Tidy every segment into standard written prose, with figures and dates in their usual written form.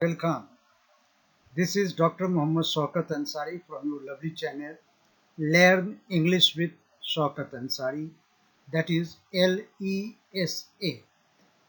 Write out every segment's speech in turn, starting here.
Welcome. This is Dr. Muhammad Shaukat Ansari from your lovely channel Learn English with Shaukat Ansari. That is LESA.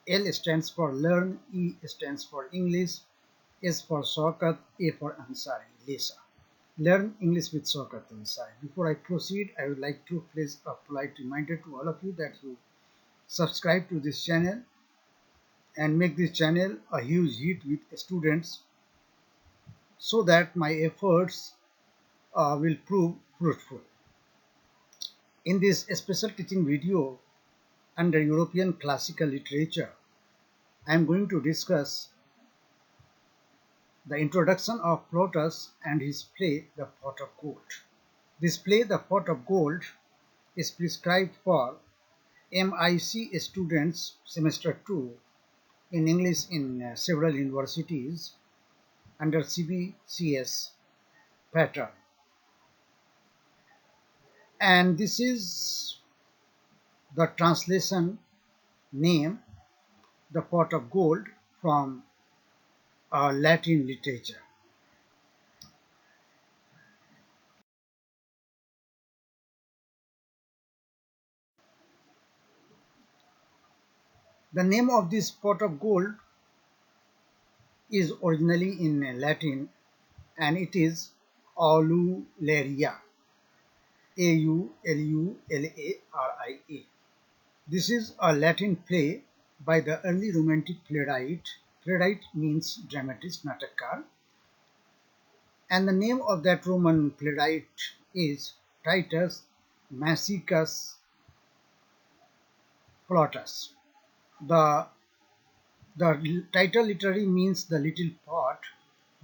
L stands for Learn, E stands for English, S for Shaukat, A for Ansari, Lisa. Learn English with Shaukat Ansari. Before I proceed, I would like to place a polite reminder to all of you that you subscribe to this channel and make this channel a huge hit with students so that my efforts will prove fruitful. In this special teaching video under European classical literature, I am going to discuss the introduction of Plautus and his play The Pot of Gold. This play, The Pot of Gold, is prescribed for MIC students semester 2 in English in several universities under CBCS pattern. And this is the translation name, The Pot of Gold, from Latin literature. The name of this pot of gold is originally in Latin and it is Aulularia. Aulularia. This is a Latin play by the early Romantic playwright. Playwright means dramatist, natakar. And the name of that Roman playwright is Titus Massicus Plautus. The The title literally means the little pot,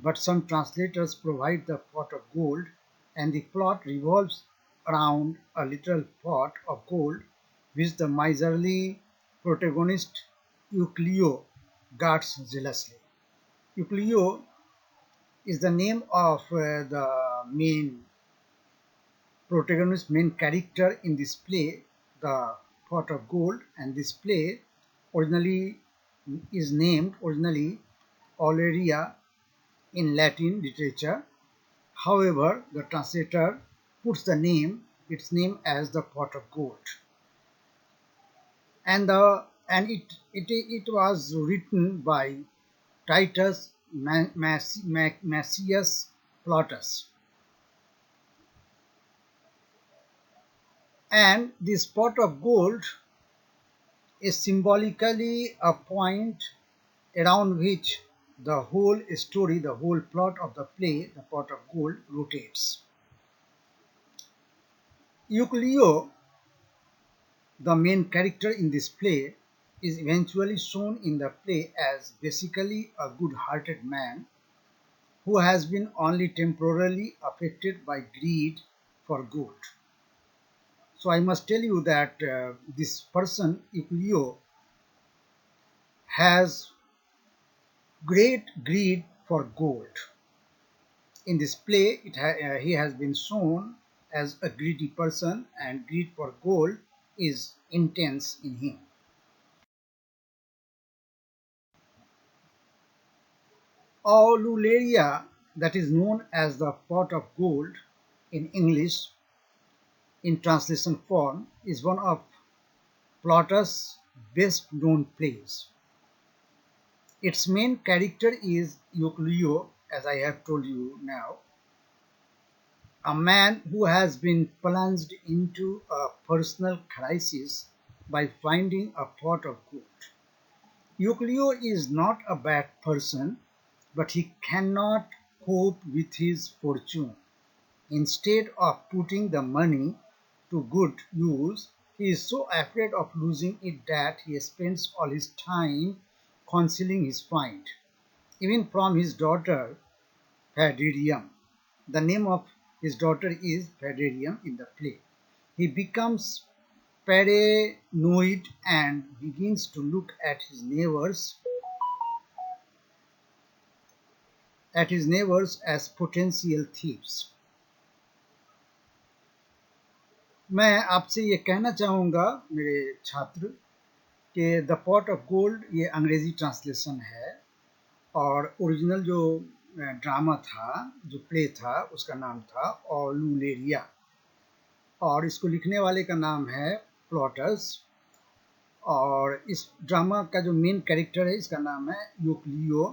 but some translators provide the pot of gold, and the plot revolves around a little pot of gold which the miserly protagonist Euclio guards jealously. Euclio is the name of the main protagonist, main character in this play, The Pot of Gold, and this play originally is named Aularia in Latin literature. However, the translator puts its name as The Pot of Gold, and it was written by Titus Massius Plautus. And this pot of gold is symbolically a point around which the whole story, the whole plot of the play, The Pot of Gold, rotates. Euclio, the main character in this play, is eventually shown in the play as basically a good-hearted man who has been only temporarily affected by greed for gold. So I must tell you that this person, Euclio, has great greed for gold. In this play, he has been shown as a greedy person, and greed for gold is intense in him. Aulularia, that is known as the pot of gold in English in translation form, is one of Plautus' best known plays. Its main character is Euclio, as I have told you now, a man who has been plunged into a personal crisis by finding a pot of gold. Euclio is not a bad person, but he cannot cope with his fortune. Instead of putting the money to good use, he is so afraid of losing it that he spends all his time concealing his find, even from his daughter Phaedrium. The name of his daughter is Phaedrium in the play. He becomes paranoid and begins to look at his neighbors as potential thieves. मैं आपसे ये कहना चाहूँगा मेरे छात्र कि the pot of gold ये अंग्रेजी ट्रांसलेशन है और ओरिजिनल जो ड्रामा था, जो प्ले था, उसका नाम था ओलुलेरिया, और इसको लिखने वाले का नाम है प्लॉटस। और इस ड्रामा का जो मेन कैरेक्टर है, इसका नाम है यूक्लियो।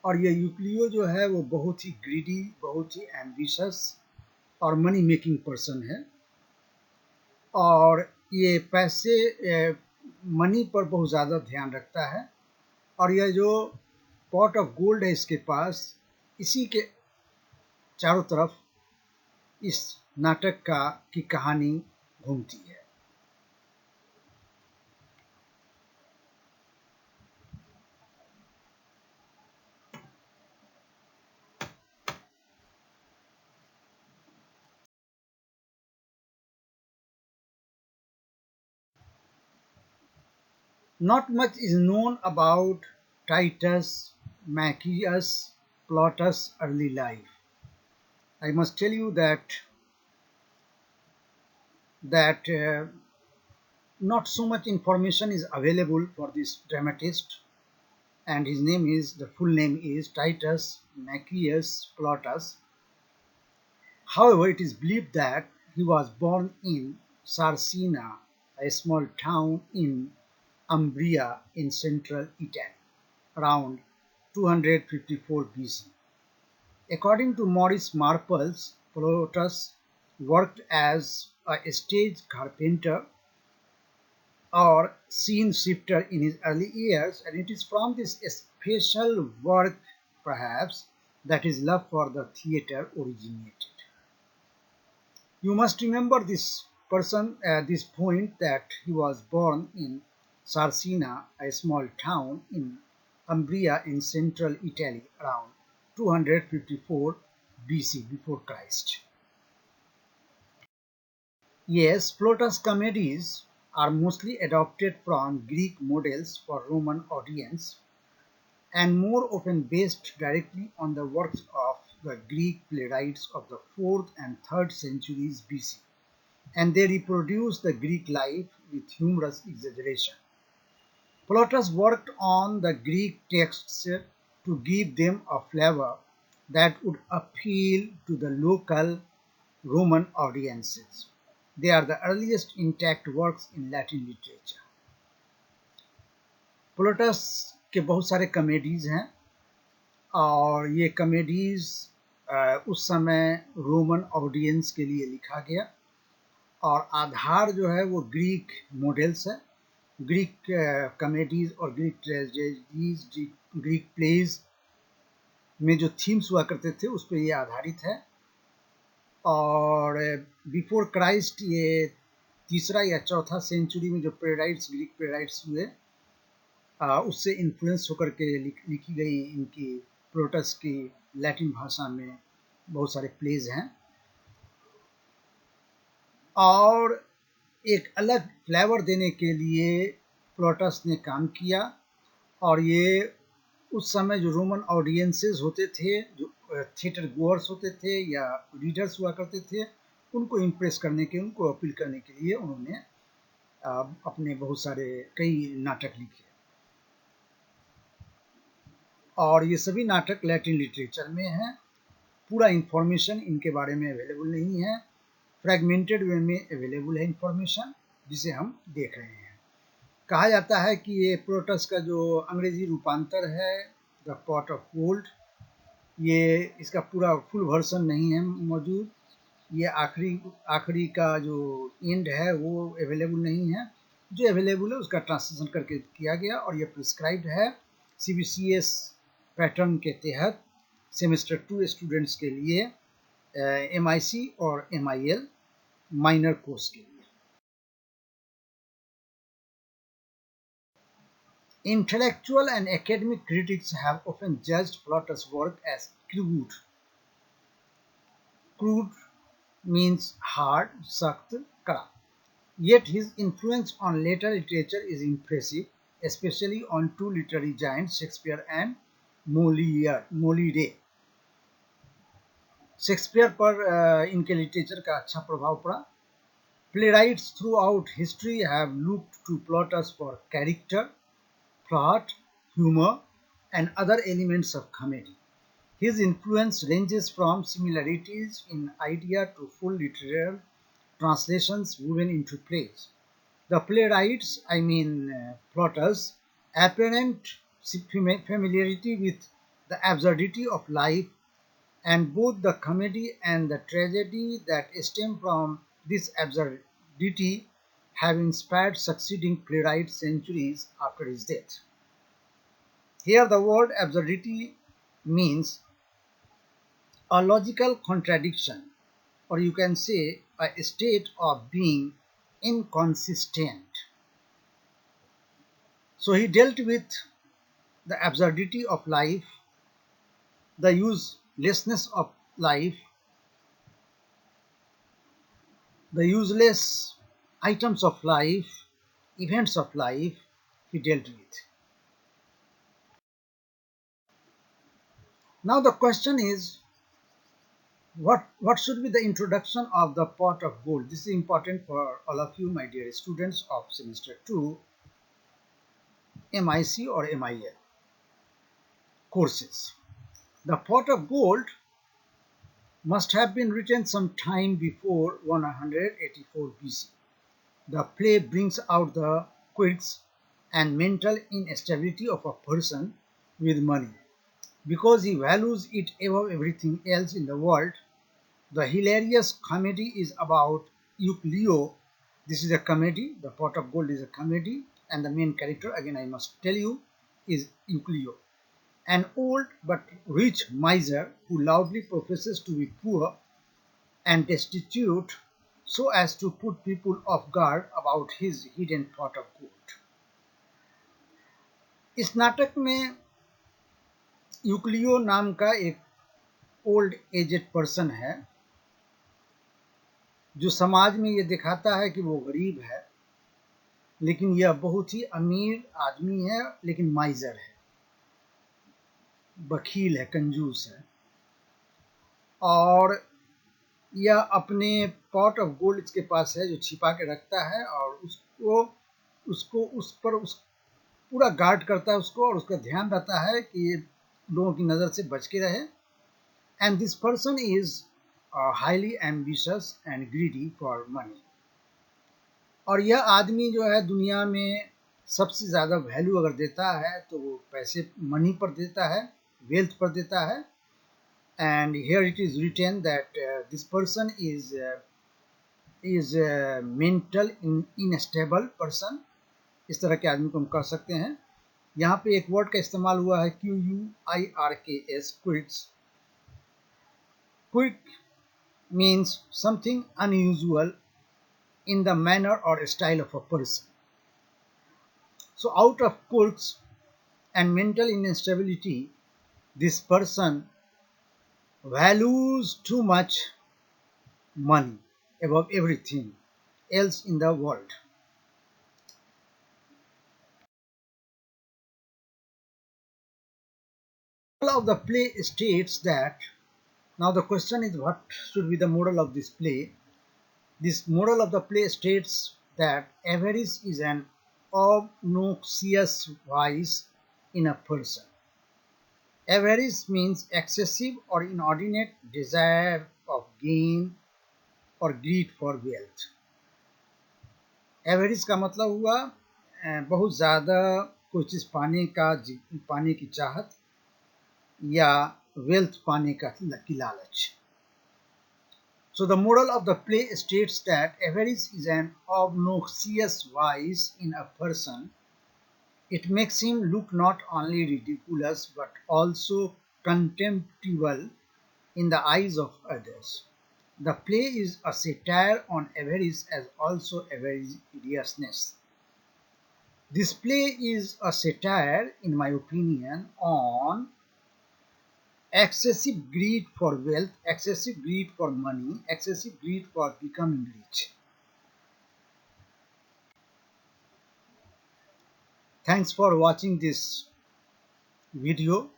और ये यूक्लियो जो है वो बहुत ही ग्रीडी, बहुत ही एम्बिशियस और मनी मेकिंग पर्सन है। और ये पैसे, मनी पर बहुत ज़्यादा ध्यान रखता है। और यह जो पॉट ऑफ गोल्ड है इसके पास, इसी के चारों तरफ इस नाटक की कहानी घूमती है। Not much is known about Titus Maccius Plautus' early life. I must tell you that not so much information is available for this dramatist, and the full name is Titus Maccius Plautus. However, it is believed that he was born in Sarsina, a small town in Umbria in central Italy, around 254 BC. According to Maurice Marples, Plautus worked as a stage carpenter or scene shifter in his early years, and it is from this special work, perhaps, that his love for the theatre originated. You must remember this person at this point, that he was born in Sarsina, a small town in Umbria in central Italy, around 254 BC, before Christ. Yes, Plautus' comedies are mostly adopted from Greek models for Roman audience, and more often based directly on the works of the Greek playwrights of the 4th and 3rd centuries BC, and they reproduce the Greek life with humorous exaggeration. Plautus worked on the Greek texts to give them a flavor that would appeal to the local Roman audiences. They are the earliest intact works in Latin literature. प्लोटस के बहुत सारे कमेडीज हैं, और ये कमेडीज उस समय Roman audience के लिए लिखा गया, और आधार जो है वो ग्रीक मॉडल्स है। ग्रीक कमेडीज और ग्रीक ट्रेजेडीज, ग्रीक प्लेज में जो थीम्स हुआ करते थे उस पर ये आधारित है। और बिफोर क्राइस्ट, ये तीसरा या चौथा सेंचुरी में जो प्लेराइट्स, ग्रीक प्लेराइट्स हुए, उससे इन्फ्लुएंस होकर के लिखी गई इनकी प्लोटस की लैटिन भाषा में बहुत सारे प्लेज हैं। और एक अलग फ्लेवर देने के लिए प्लोटस ने काम किया, और ये उस समय जो रोमन ऑडियंसेस होते थे, जो थिएटर गोअर्स होते थे या रीडर्स हुआ करते थे, उनको इम्प्रेस करने के, उनको अपील करने के लिए उन्होंने अपने बहुत सारे कई नाटक लिखे। और ये सभी नाटक लैटिन लिटरेचर में हैं। पूरा इंफॉर्मेशन इनके बारे में अवेलेबल नहीं है, फ्रैगमेंटेड वे में अवेलेबल है इंफॉर्मेशन, जिसे हम देख रहे हैं। कहा जाता है कि ये प्लोटस का जो अंग्रेजी रूपांतर है, द पॉट ऑफ गोल्ड, ये इसका पूरा फुल वर्जन नहीं है मौजूद। ये आखिरी का जो एंड है वो अवेलेबल नहीं है। जो अवेलेबल है उसका ट्रांसलेशन करके किया गया, और ये प्रिस्क्राइब्ड है CBCS पैटर्न के तहत सेमेस्टर 2 स्टूडेंट्स के लिए, MIC और MIL माइनर कोर्स के लिए। Intellectual and academic critics have often judged Plautus' work as crude. Crude means hard, sakt, kara. Yet his influence on later literature is impressive, especially on two literary giants, Shakespeare and Molière. Shakespeare पर इनके literature का अच्छा प्रभाव पड़ा। Playwrights throughout history have looked to Plautus for character, plot, humor, and other elements of comedy. His influence ranges from similarities in idea to full literal translations woven into plays. The playwrights, plotters, apparent familiarity with the absurdity of life and both the comedy and the tragedy that stem from this absurdity have inspired succeeding playwrights centuries after his death. Here the word absurdity means a logical contradiction, or you can say a state of being inconsistent. So he dealt with the absurdity of life, the uselessness of life, the useless items of life, events of life he dealt with. Now the question is, what should be the introduction of the pot of gold? This is important for all of you, my dear students of semester 2, MIC or MIL courses. The pot of gold must have been written some time before 184 BC. The play brings out the quirks and mental instability of a person with money. Because he values it above everything else in the world, the hilarious comedy is about Euclio. This is a comedy. The pot of gold is a comedy, and the main character, again I must tell you, is Euclio, an old but rich miser who loudly professes to be poor and destitute so as to put people off guard about his hidden pot of gold. इस नाटक में यूक्लियो नाम का एक old aged person है जो समाज में ये दिखाता है कि वो गरीब है, लेकिन यह बहुत ही अमीर आदमी है, लेकिन माइजर है, बखील है, कंजूस है, और यह अपने पॉट ऑफ गोल्ड इसके पास है जो छिपा के रखता है और उसको उस पर पूरा गार्ड करता है उसको, और उसका ध्यान रहता है कि ये लोगों की नज़र से बच के रहे. And this person is highly ambitious and greedy for money. और यह आदमी जो है दुनिया में सबसे ज़्यादा वैल्यू अगर देता है तो वो पैसे, मनी पर देता है, वेल्थ पर देता है. And here it is written that this person is mental unstable person. इस तरह के आदमी को हम कह सकते हैं. यहाँ पे एक वर्ड का इस्तेमाल हुआ है QUIRKS, quirks. Quirk means something unusual in the manner or style of a person. So out of quirks and mental instability, this person values too much money above everything else in the world. The moral of the play states that, now the question is what should be the moral of this play. This moral of the play states that avarice is an obnoxious vice in a person. Avarice means excessive or inordinate desire of gain or greed for wealth. Avarice का मतलब हुआ बहुत ज़्यादा कोई चीज़ पाने की चाहत या wealth पाने की लालच. So the moral of the play states that avarice is an obnoxious vice in a person. It makes him look not only ridiculous but also contemptible in the eyes of others. The play is a satire on avarice as also avariciousness. This play is a satire, in my opinion, on excessive greed for wealth, excessive greed for money, excessive greed for becoming rich. Thanks for watching this video.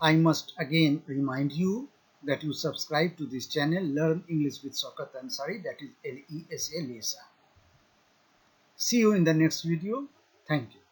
I must again remind you that you subscribe to this channel, Learn English with Shaukat Ansari, that is LESA, LESA. See you in the next video. Thank you.